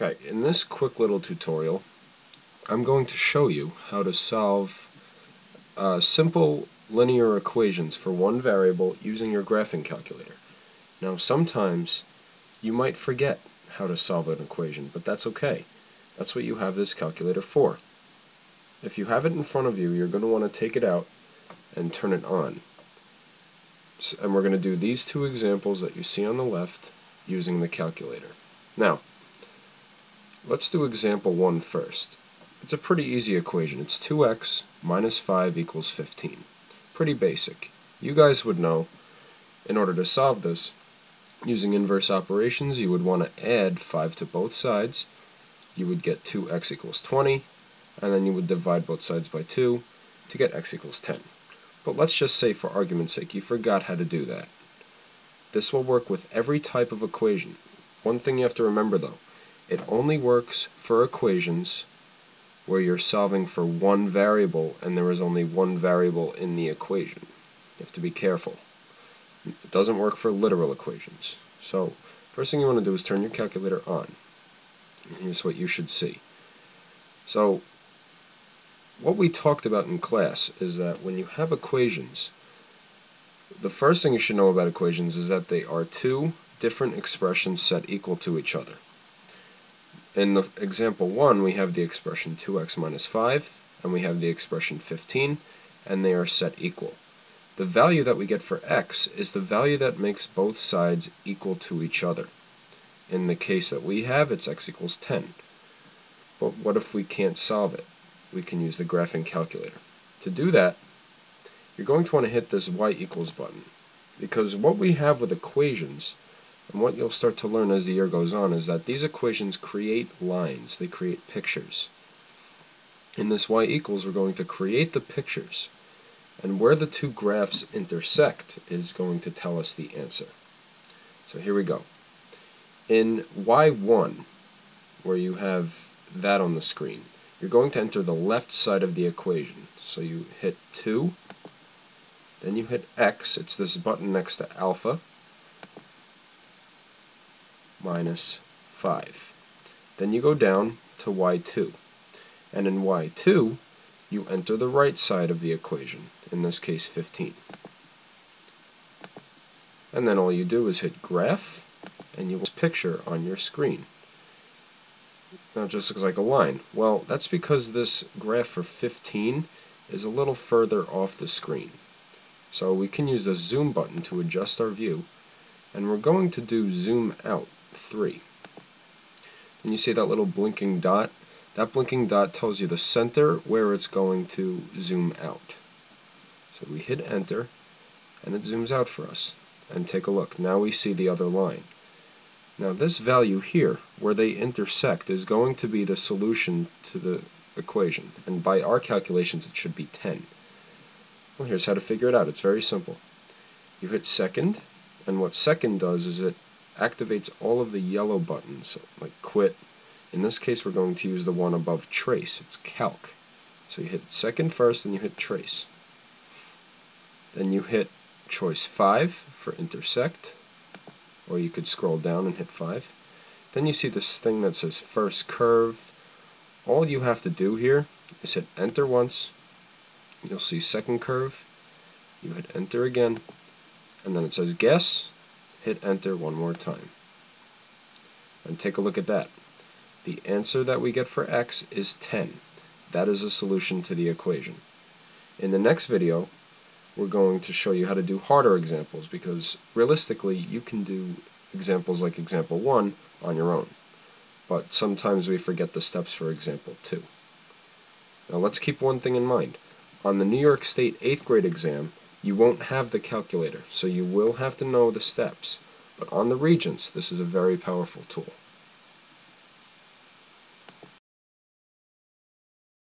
Okay, in this quick little tutorial, I'm going to show you how to solve simple linear equations for one variable using your graphing calculator. Now, sometimes you might forget how to solve an equation, but that's okay. That's what you have this calculator for. If you have it in front of you, you're going to want to take it out and turn it on. And we're going to do these two examples that you see on the left using the calculator. Now, let's do example 1 first. It's a pretty easy equation. It's 2x minus 5 equals 15. Pretty basic. You guys would know, in order to solve this, using inverse operations, you would want to add 5 to both sides. You would get 2x equals 20, and then you would divide both sides by 2 to get x equals 10. But let's just say, for argument's sake, you forgot how to do that. This will work with every type of equation. One thing you have to remember, though, it only works for equations where you're solving for one variable and there is only one variable in the equation. You have to be careful. It doesn't work for literal equations. So, first thing you want to do is turn your calculator on. And here's what you should see. So, what we talked about in class is that when you have equations, the first thing you should know about equations is that they are two different expressions set equal to each other. In the example 1, we have the expression 2x minus 5, and we have the expression 15, and they are set equal. The value that we get for x is the value that makes both sides equal to each other. In the case that we have, it's x equals 10. But what if we can't solve it? We can use the graphing calculator. To do that, you're going to want to hit this y equals button, because what we have with equations, and what you'll start to learn as the year goes on, is that these equations create lines, they create pictures. In this y equals, we're going to create the pictures, and where the two graphs intersect is going to tell us the answer. So here we go. In y1, where you have that on the screen, you're going to enter the left side of the equation. So you hit 2, then you hit x, it's this button next to alpha, minus 5. Then you go down to y2, and in y2 you enter the right side of the equation, in this case 15. And then all you do is hit graph, and you will see a picture on your screen. Now it just looks like a line. Well, that's because this graph for 15 is a little further off the screen. So we can use the zoom button to adjust our view, and we're going to do zoom out 3. And you see that little blinking dot? That blinking dot tells you the center where it's going to zoom out. So we hit enter, and it zooms out for us. And take a look. Now we see the other line. Now this value here, where they intersect, is going to be the solution to the equation. And by our calculations, it should be 10. Well, here's how to figure it out. It's very simple. You hit second, and what second does is it activates all of the yellow buttons, like quit. In this case, we're going to use the one above trace. It's calc. So you hit second first, and you hit trace. Then you hit choice 5 for intersect, or you could scroll down and hit 5. Then you see this thing that says first curve. All you have to do here is hit enter once. You'll see second curve. You hit enter again, and then it says guess. Hit enter one more time. And take a look at that. The answer that we get for x is 10. That is a solution to the equation. In the next video, we're going to show you how to do harder examples, because realistically you can do examples like example 1 on your own. But sometimes we forget the steps for example 2. Now let's keep one thing in mind. On the New York State 8th grade exam, you won't have the calculator, so you will have to know the steps. But on the Regents, this is a very powerful tool.